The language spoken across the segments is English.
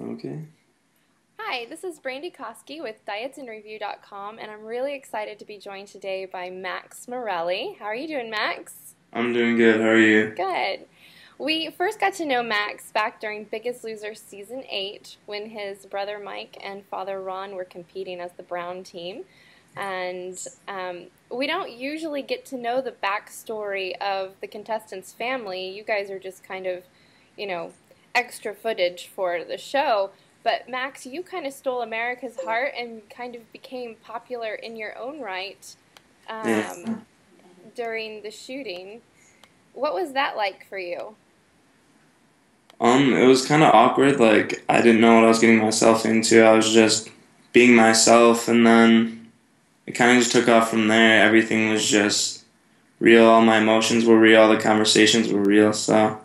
Okay. Hi, this is Brandy Koski with dietsandreview.com, and I'm really excited to be joined today by Max Morelli. How are you doing, Max? I'm doing good. How are you? Good. We first got to know Max back during Biggest Loser Season 8 when his brother Mike and father Ron were competing as the Brown team. And we don't usually get to know the backstory of the contestants' family. You guys are just kind of, you know, extra footage for the show. But Max, you kind of stole America's heart and kind of became popular in your own right Yeah. um, during the shooting. What was that like for you? It was kind of awkward. Like I didn't know what I was getting myself into. I was just being myself, and then it kind of just took off from there. Everything was just real. All my emotions were real. All the conversations were real. So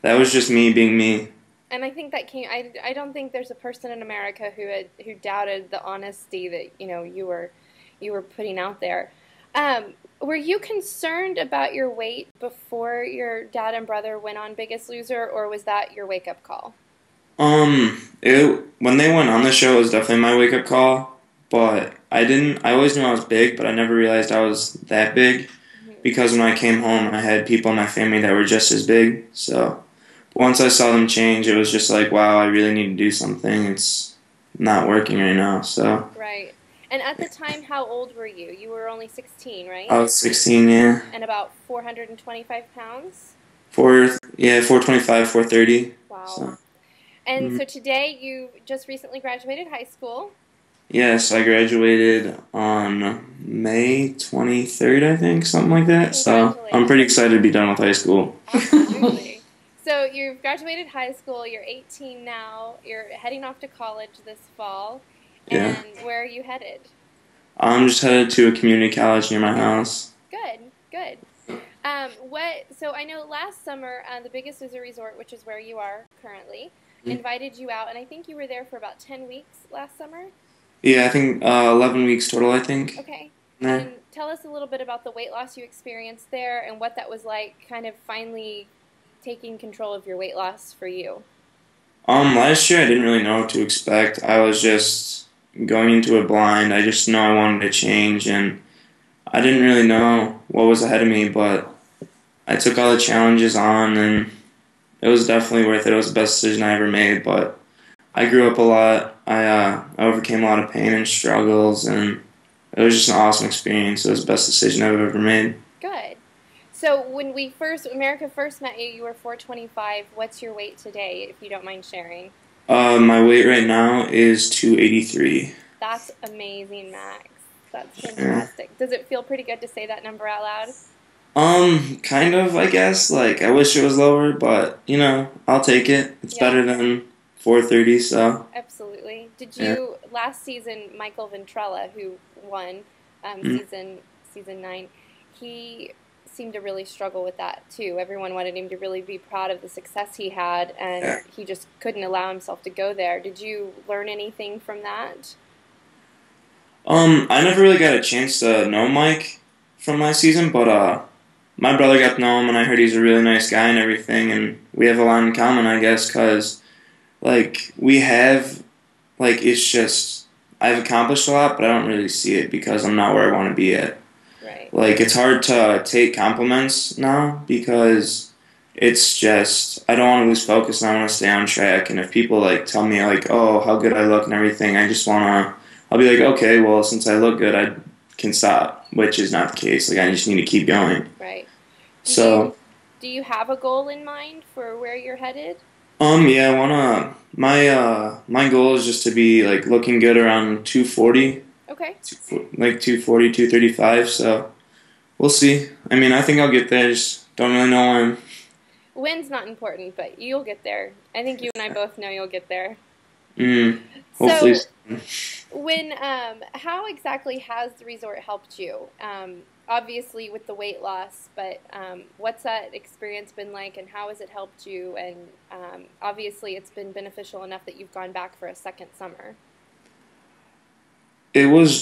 that was just me being me. And I think that came. I don't think there's a person in America who doubted the honesty that you were putting out there. Were you concerned about your weight before your dad and brother went on Biggest Loser, or was that your wake up call? It when they went on the show, it was definitely my wake up call. But I didn't. I always knew I was big, but I never realized I was that big Mhm. because when I came home, I had people in my family that were just as big. So once I saw them change, it was just like, wow, I really need to do something. It's not working right now. So Right. And at the time, how old were you? You were only 16, I right? was 16, yeah. And about 425 pounds? Yeah, 425, 430. Wow. So, And mm. so today you just recently graduated high school. Yes, I graduated on May 23rd, I think, something like that. So I'm pretty Congratulations. excited to be done with high school. Absolutely. So you've graduated high school, you're 18 now, you're heading off to college this fall, Yeah. and where are you headed? I'm just headed to a community college near my house. Good, good. So I know last summer, the Biggest Loser Resort, which is where you are currently, invited you out, and I think you were there for about 10 weeks last summer. Yeah, I think 11 weeks total, I think. Okay. There. And tell us a little bit about the weight loss you experienced there and what that was like, kind of finally taking control of your weight loss for you. Last year I didn't really know what to expect. I was just going into it blind. I just know I wanted to change, and I didn't really know what was ahead of me, but I took all the challenges on, and it was definitely worth it. It was the best decision I ever made, but I grew up a lot. I overcame a lot of pain and struggles, and it was just an awesome experience. It was the best decision I've ever made. Good. So when America first met you, you were 425. What's your weight today, if you don't mind sharing? My weight right now is 283. That's amazing, Max. That's Yeah. fantastic. Does it feel pretty good to say that number out loud? Kind of, I guess. Like, I wish it was lower, but, I'll take it. It's Yeah, better than 430, so, absolutely. Did yeah. you last season Michael Ventrella, who won Mm, season 9, he seemed to really struggle with that too. Everyone wanted him to really be proud of the success he had, and yeah. he just couldn't allow himself to go there. Did you learn anything from that? I never really got a chance to know Mike from last season, but, my brother got to know him, and I heard he's a really nice guy and everything, and we have a lot in common, I guess, because, like, it's just, I've accomplished a lot, but I don't really see it because I'm not where I want to be at. Right. Like, it's hard to take compliments now because it's just, I don't want to lose focus and I want to stay on track. And if people, like, tell me, like, oh, how good I look and everything, I just want to, I'll be like, okay, well, since I look good, I can stop, which is not the case. Like, I just need to keep going. Right. Do you So, do you have a goal in mind for where you're headed? yeah, my goal is just to be, like, looking good around 240, Okay. 240, 235, so we'll see. I mean, I think I'll get there, just don't really know when. When's not important, but you'll get there. I think you and I both know you'll get there. Mm, hopefully. So, how exactly has the resort helped you? Obviously with the weight loss, but what's that experience been like, and how has it helped you? And obviously, it's been beneficial enough that you've gone back for a second summer. It's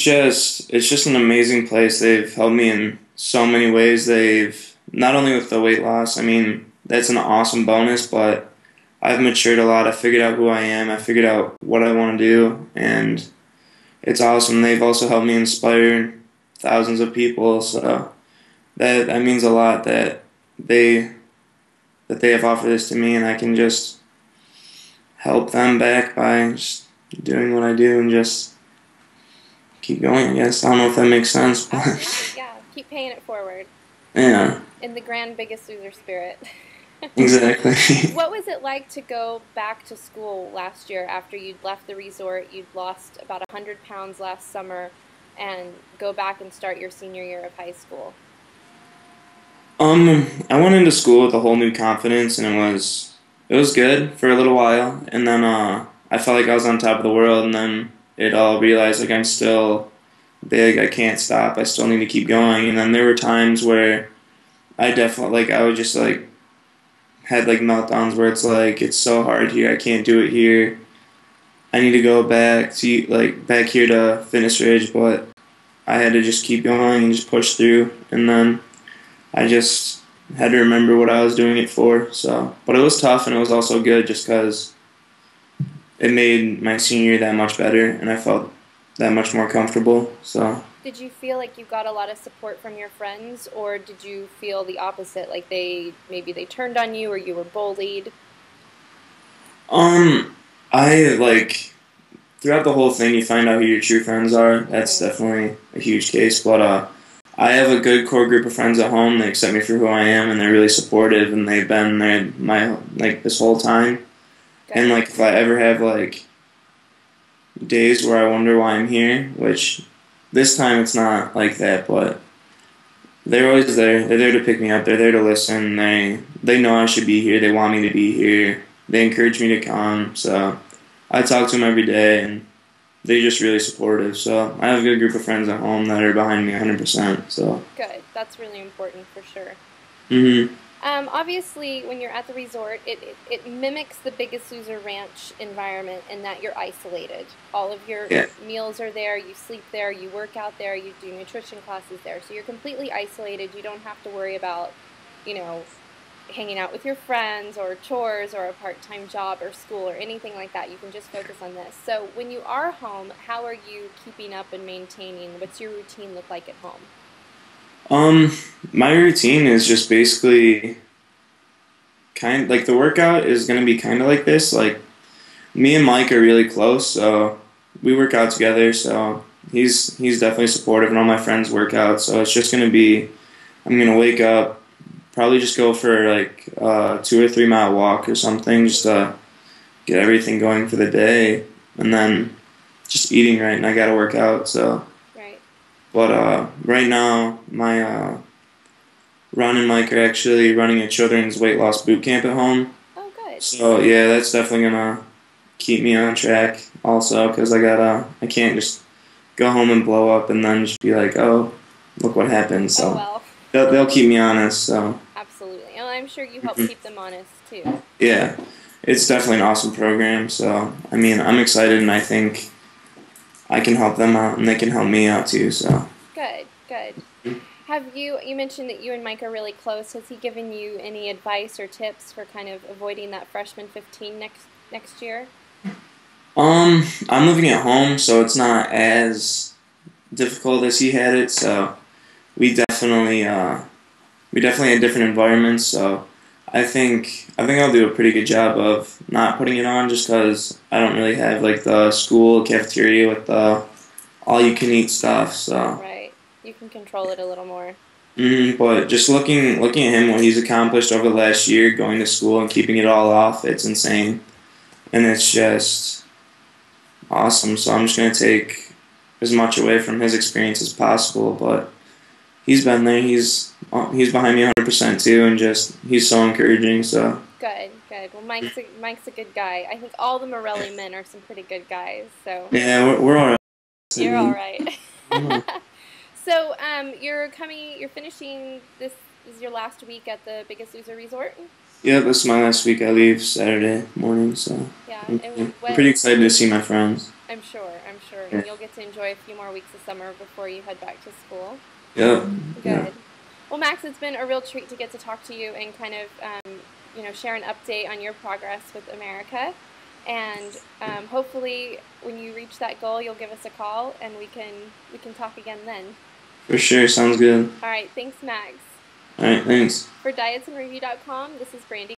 just an amazing place. They've helped me in so many ways. They've, not only with the weight loss, I mean, that's an awesome bonus, but I've matured a lot. I figured out who I am. I figured out what I want to do, and it's awesome. They've also helped me inspire thousands of people, so that means a lot they they have offered this to me, and I can just help them back by just doing what I do and just keep going, I guess. I don't know if that makes sense, but Absolutely, yeah. Keep paying it forward. yeah, In the grand Biggest Loser spirit. exactly. What was it like to go back to school last year after you'd left the resort? You'd lost about 100 pounds last summer and go back and start your senior year of high school. I went into school with a whole new confidence, and it was good for a little while, and then I felt like I was on top of the world, and then it all realized like I'm still big. I can't stop. I still need to keep going. And then there were times where I definitely like I would just like had like meltdowns where it's like it's so hard here. I can't do it here. I need to go back here to Fitness Ridge, but I had to just keep going and just push through, and then I just had to remember what I was doing it for. So, but it was tough, and it was also good just because it made my senior year that much better, and I felt that much more comfortable. So, Did you feel like you got a lot of support from your friends, or did you feel the opposite, like maybe they turned on you or you were bullied? I like throughout the whole thing, you find out who your true friends are. That's Mhm. definitely a huge case. But I have a good core group of friends at home. They accept me for who I am, and they're really supportive, and they've been there my like this whole time. And Good. like if I ever have like days where I wonder why I'm here, which this time it's not like that, but they're always there. They're there to pick me up. They're there to listen. They know I should be here. They want me to be here. They encourage me to come. So I talk to them every day, and they're just really supportive. So I have a good group of friends at home that are behind me 100%. So. Good. That's really important for sure. Mhm. Obviously, when you're at the resort, it mimics the Biggest Loser Ranch environment in that you're isolated. All of your Yeah. meals are there, you sleep there, you work out there, you do nutrition classes there. So you're completely isolated. You don't have to worry about, you know, hanging out with your friends or chores or a part-time job or school or anything like that. You can just focus on this. So when you are home, how are you keeping up and maintaining? What's your routine look like at home? Um, my routine is just basically like the workout is gonna be kind of like this. Like me and Mike are really close, so we work out together. So he's definitely supportive, and all my friends work out. So it's just gonna be I'm gonna wake up, probably just go for like 2 or 3 mile walk or something, just to get everything going for the day, and then just eating right. And I gotta work out. So, Right. but right now my Ron and Mike are actually running a children's weight loss boot camp at home. Oh, good. So yeah, that's definitely gonna keep me on track also, because I can't just go home and blow up and then just be like, oh, look what happened. Oh, So well. they'll keep me honest. So Absolutely. And I'm sure you help mhm. keep them honest too. Yeah, it's definitely an awesome program. So I mean, I'm excited, and I think I can help them out, and they can help me out too. So Good, good. You mentioned that you and Mike are really close. Has he given you any advice or tips for kind of avoiding that freshman 15 next year? I'm living at home, so it's not as difficult as he had it. So we definitely we definitely had different environments. So I think I'll do a pretty good job of not putting it on, just because I don't really have like the school cafeteria with the all you can eat stuff. So. Right. You can control it a little more. But just looking at him, what he's accomplished over the last year, going to school and keeping it all off, it's insane, and it's just awesome. So I'm just gonna take as much away from his experience as possible. But he's been there. He's behind me 100% too, and just he's so encouraging. So Good, good. Well, Mike's a good guy. I think all the Morelli men are some pretty good guys. So yeah, we're all you're all right. right. Mhm. So you're finishing this is your last week at the Biggest Loser Resort. Yeah, this is my last week. I leave Saturday morning, so Yeah, and I'm pretty excited to see my friends. I'm sure, Yeah. and you'll get to enjoy a few more weeks of summer before you head back to school. Yep. Yeah. Good. Well, Max, it's been a real treat to get to talk to you and kind of share an update on your progress with America. And hopefully, when you reach that goal, you'll give us a call, and we can talk again then. For sure, sounds good. All right, thanks, Max. All right, thanks. For dietsandreview.com, this is Brandy.